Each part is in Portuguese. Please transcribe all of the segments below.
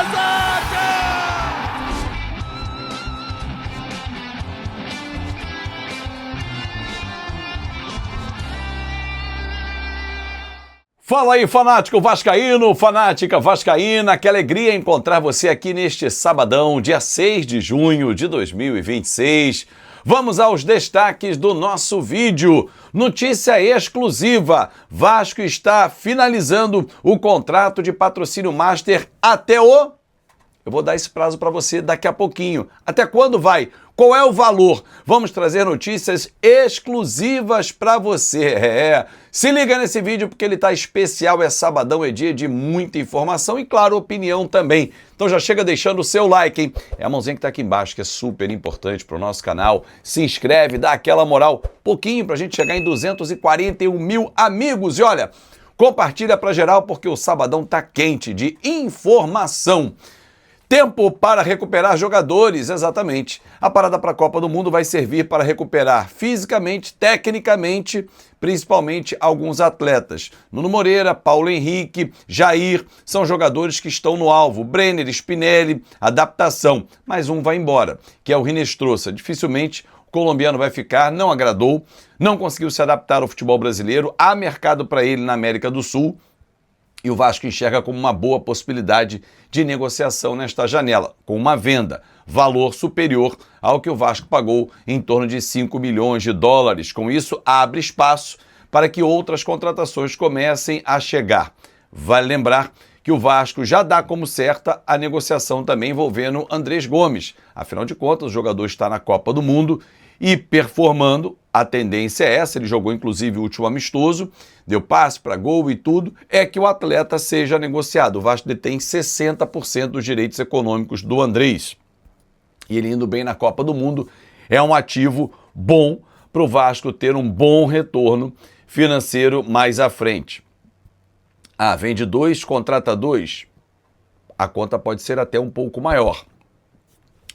Zaca! Fala aí, fanático vascaíno, fanática vascaína, que alegria encontrar você aqui neste sabadão, dia 6 de junho de 2026. Vamos aos destaques do nosso vídeo. Notícia exclusiva: Vasco está finalizando o contrato de patrocínio master até o... Eu vou dar esse prazo para você daqui a pouquinho. Até quando vai? Qual é o valor? Vamos trazer notícias exclusivas para você. Se liga nesse vídeo porque ele está especial, é sabadão, é dia de muita informação e, claro, opinião também. Então já chega deixando o seu like, hein? É a mãozinha que está aqui embaixo, que é super importante para o nosso canal. Se inscreve, dá aquela moral, pouquinho para a gente chegar em 241 mil amigos. E olha, compartilha para geral porque o sabadão tá quente de informação. Tempo para recuperar jogadores, exatamente. A parada para a Copa do Mundo vai servir para recuperar fisicamente, tecnicamente, principalmente alguns atletas. Nuno Moreira, Paulo Henrique, Jair, são jogadores que estão no alvo. Brenner, Spinelli, adaptação. Mais um vai embora, que é o Rinestrosa. Dificilmente o colombiano vai ficar, não agradou, não conseguiu se adaptar ao futebol brasileiro. Há mercado para ele na América do Sul. E o Vasco enxerga como uma boa possibilidade de negociação nesta janela, com uma venda, valor superior ao que o Vasco pagou, em torno de 5 milhões de dólares. Com isso, abre espaço para que outras contratações comecem a chegar. Vale lembrar que o Vasco já dá como certa a negociação também envolvendo Andrés Gomes. Afinal de contas, o jogador está na Copa do Mundo e performando. A tendência é essa, ele jogou inclusive o último amistoso, deu passe para gol e tudo, é que o atleta seja negociado. O Vasco detém 60% dos direitos econômicos do Andrés. E ele indo bem na Copa do Mundo é um ativo bom para o Vasco ter um bom retorno financeiro mais à frente. Ah, vende 2, contrata 2, a conta pode ser até um pouco maior.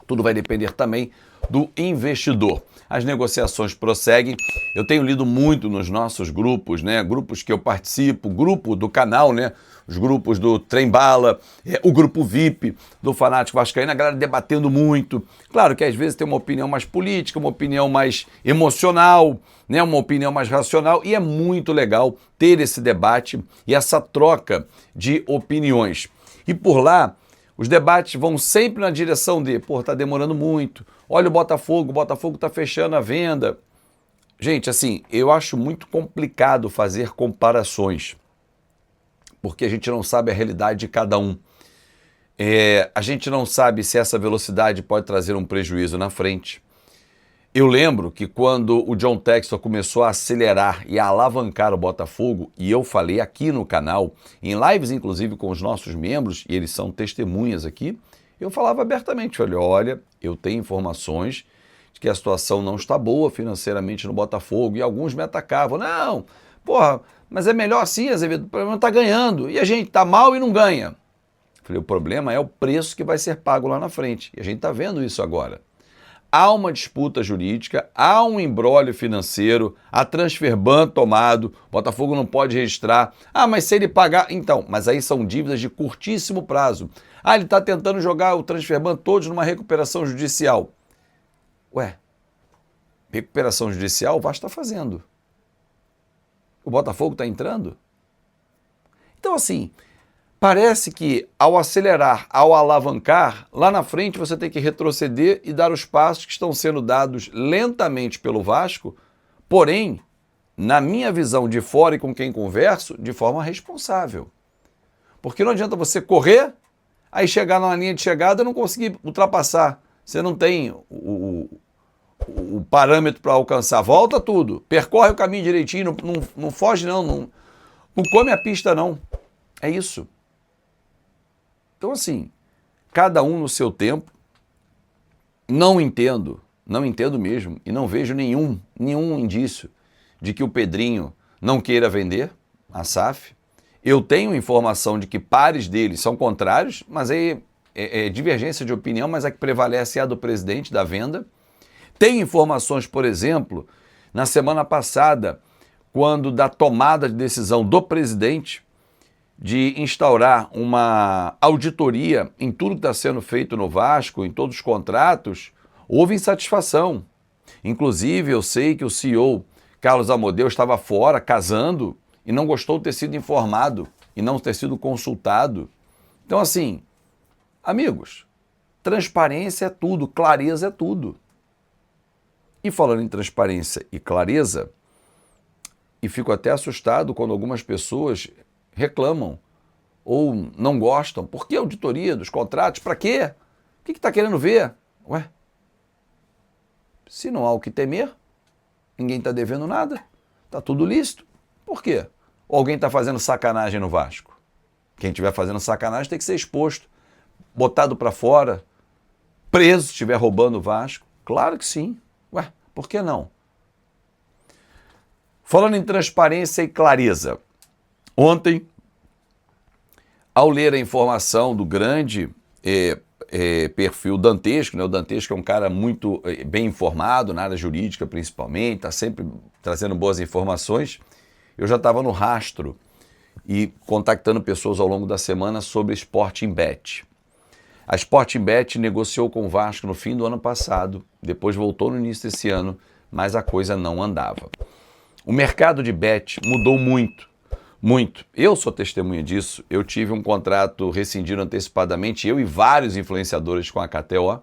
Tudo vai depender também do investidor. As negociações prosseguem. Eu tenho lido muito nos nossos grupos, né? Grupos que eu participo, grupo do canal, né? Os grupos do Trem Bala, o grupo VIP do Fanático Vascaíno, a galera debatendo muito. Claro que às vezes tem uma opinião mais política, uma opinião mais emocional, né? Uma opinião mais racional, e é muito legal ter esse debate e essa troca de opiniões. E por lá, os debates vão sempre na direção de, tá demorando muito, olha o Botafogo tá fechando a venda. Gente, assim, eu acho muito complicado fazer comparações, porque a gente não sabe a realidade de cada um. A gente não sabe se essa velocidade pode trazer um prejuízo na frente. Eu lembro que quando o John Textor começou a acelerar e a alavancar o Botafogo, e eu falei aqui no canal, em lives inclusive com os nossos membros, e eles são testemunhas aqui, eu falava abertamente, falei, olha, eu tenho informações de que a situação não está boa financeiramente no Botafogo, e alguns me atacavam, não, mas é melhor assim, Azevedo, o problema está ganhando, e a gente está mal e não ganha. Falei, o problema é o preço que vai ser pago lá na frente, e a gente está vendo isso agora. Há uma disputa jurídica, há um imbróglio financeiro, a Transferban tomado, o Botafogo não pode registrar. Ah, mas se ele pagar... Então, mas aí são dívidas de curtíssimo prazo. Ah, ele está tentando jogar o Transferban todos numa recuperação judicial. Ué, recuperação judicial o Vasco está fazendo. O Botafogo está entrando? Então, assim... Parece que ao acelerar, ao alavancar, lá na frente você tem que retroceder e dar os passos que estão sendo dados lentamente pelo Vasco, porém, na minha visão de fora e com quem converso, de forma responsável. Porque não adianta você correr, aí chegar na linha de chegada e não conseguir ultrapassar. Você não tem o parâmetro para alcançar. Volta tudo, percorre o caminho direitinho, não foge não come a pista não. É isso. Então, assim, cada um no seu tempo, não entendo mesmo, e não vejo nenhum indício de que o Pedrinho não queira vender a SAF. Eu tenho informação de que pares deles são contrários, mas aí é divergência de opinião, mas a que prevalece é a do presidente da venda. Tem informações, por exemplo, na semana passada, quando da tomada de decisão do presidente, de instaurar uma auditoria em tudo que está sendo feito no Vasco, em todos os contratos, houve insatisfação. Inclusive, eu sei que o CEO, Carlos Amodeu, estava fora, casando, e não gostou de ter sido informado e não ter sido consultado. Então, assim, amigos, transparência é tudo, clareza é tudo. E falando em transparência e clareza, e fico até assustado quando algumas pessoas reclamam ou não gostam. Por que auditoria dos contratos? Para quê? O que está querendo ver? Ué, se não há o que temer, ninguém está devendo nada, está tudo lícito. Por quê? Ou alguém está fazendo sacanagem no Vasco? Quem estiver fazendo sacanagem tem que ser exposto, botado para fora, preso se estiver roubando o Vasco. Claro que sim. Ué, por que não? Falando em transparência e clareza, ontem, ao ler a informação do grande perfil Dantesco, né? O Dantesco é um cara muito bem informado, na área jurídica principalmente, está sempre trazendo boas informações, eu já estava no rastro e contactando pessoas ao longo da semana sobre Sporting Bet. A Sporting Bet negociou com o Vasco no fim do ano passado, depois voltou no início desse ano, mas a coisa não andava. O mercado de bet mudou muito, muito. Eu sou testemunha disso, eu tive um contrato rescindido antecipadamente, eu e vários influenciadores com a KTO.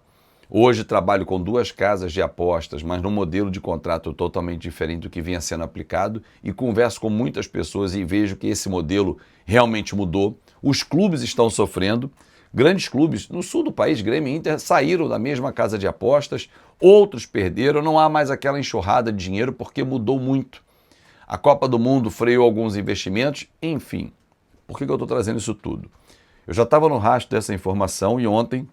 Hoje trabalho com 2 casas de apostas, mas num modelo de contrato totalmente diferente do que vinha sendo aplicado, e converso com muitas pessoas e vejo que esse modelo realmente mudou. Os clubes estão sofrendo. Grandes clubes no sul do país, Grêmio e Inter, saíram da mesma casa de apostas, outros perderam, não há mais aquela enxurrada de dinheiro porque mudou muito. A Copa do Mundo freou alguns investimentos, enfim. Por que eu estou trazendo isso tudo? Eu já estava no rastro dessa informação e ontem,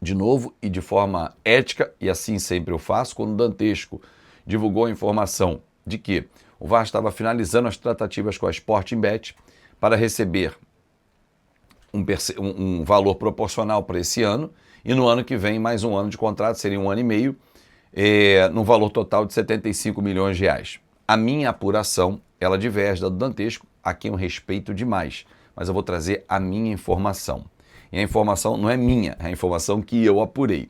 de novo e de forma ética, e assim sempre eu faço, quando o Dantesco divulgou a informação de que o Vasco estava finalizando as tratativas com a Sporting Bet para receber um valor proporcional para esse ano, e no ano que vem mais um ano de contrato, seria 1 ano e meio, num valor total de 75 milhões de reais. A minha apuração, ela diverge da do Dantesco, a quem eu respeito demais, mas eu vou trazer a minha informação. E a informação não é minha, é a informação que eu apurei.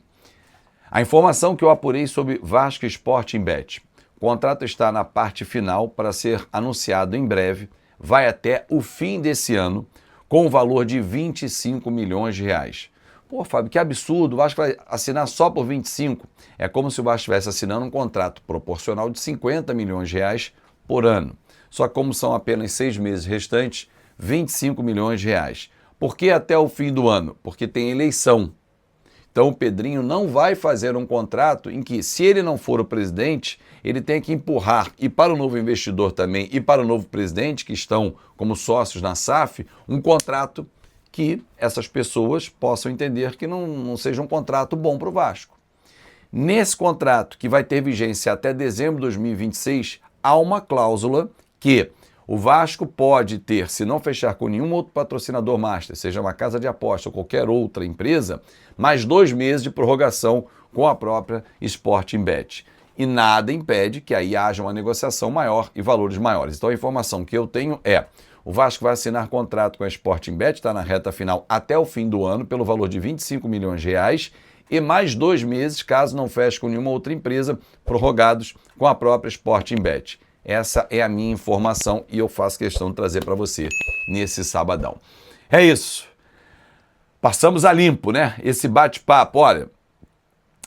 A informação que eu apurei sobre Vasco Sporting Bet. O contrato está na parte final para ser anunciado em breve, vai até o fim desse ano, com um valor de 25 milhões de reais. Pô, Fábio, que absurdo, o Vasco vai assinar só por 25. É como se o Vasco estivesse assinando um contrato proporcional de 50 milhões de reais por ano. Só que como são apenas 6 meses restantes, 25 milhões de reais. Por que até o fim do ano? Porque tem eleição. Então o Pedrinho não vai fazer um contrato em que, se ele não for o presidente, ele tem que empurrar, e para o novo investidor também, e para o novo presidente, que estão como sócios na SAF, um contrato que essas pessoas possam entender que não seja um contrato bom para o Vasco. Nesse contrato, que vai ter vigência até dezembro de 2026, há uma cláusula que o Vasco pode ter, se não fechar com nenhum outro patrocinador master, seja uma casa de aposta ou qualquer outra empresa, mais 2 meses de prorrogação com a própria Sporting Bet. E nada impede que aí haja uma negociação maior e valores maiores. Então a informação que eu tenho é: o Vasco vai assinar contrato com a Sporting Bet, está na reta final até o fim do ano, pelo valor de 25 milhões de reais, e mais 2 meses, caso não feche com nenhuma outra empresa, prorrogados com a própria Sporting Bet. Essa é a minha informação e eu faço questão de trazer para você nesse sabadão. É isso. Passamos a limpo, né? Esse bate-papo, olha.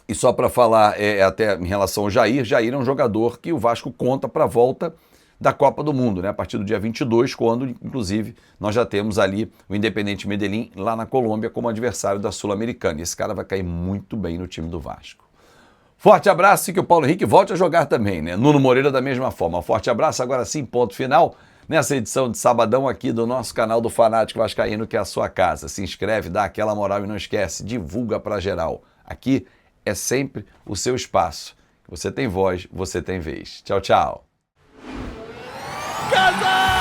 E só para falar até em relação ao Jair, Jair é um jogador que o Vasco conta para a volta da Copa do Mundo, né? A partir do dia 22, quando, inclusive, nós já temos ali o Independiente Medellín lá na Colômbia como adversário da Sul-Americana. E esse cara vai cair muito bem no time do Vasco. Forte abraço e que o Paulo Henrique volte a jogar também, né? Nuno Moreira da mesma forma. Forte abraço, agora sim, ponto final, nessa edição de sabadão aqui do nosso canal do Fanático Vascaíno, que é a sua casa. Se inscreve, dá aquela moral e não esquece, divulga pra geral. Aqui é sempre o seu espaço. Você tem voz, você tem vez. Tchau, tchau. Casa!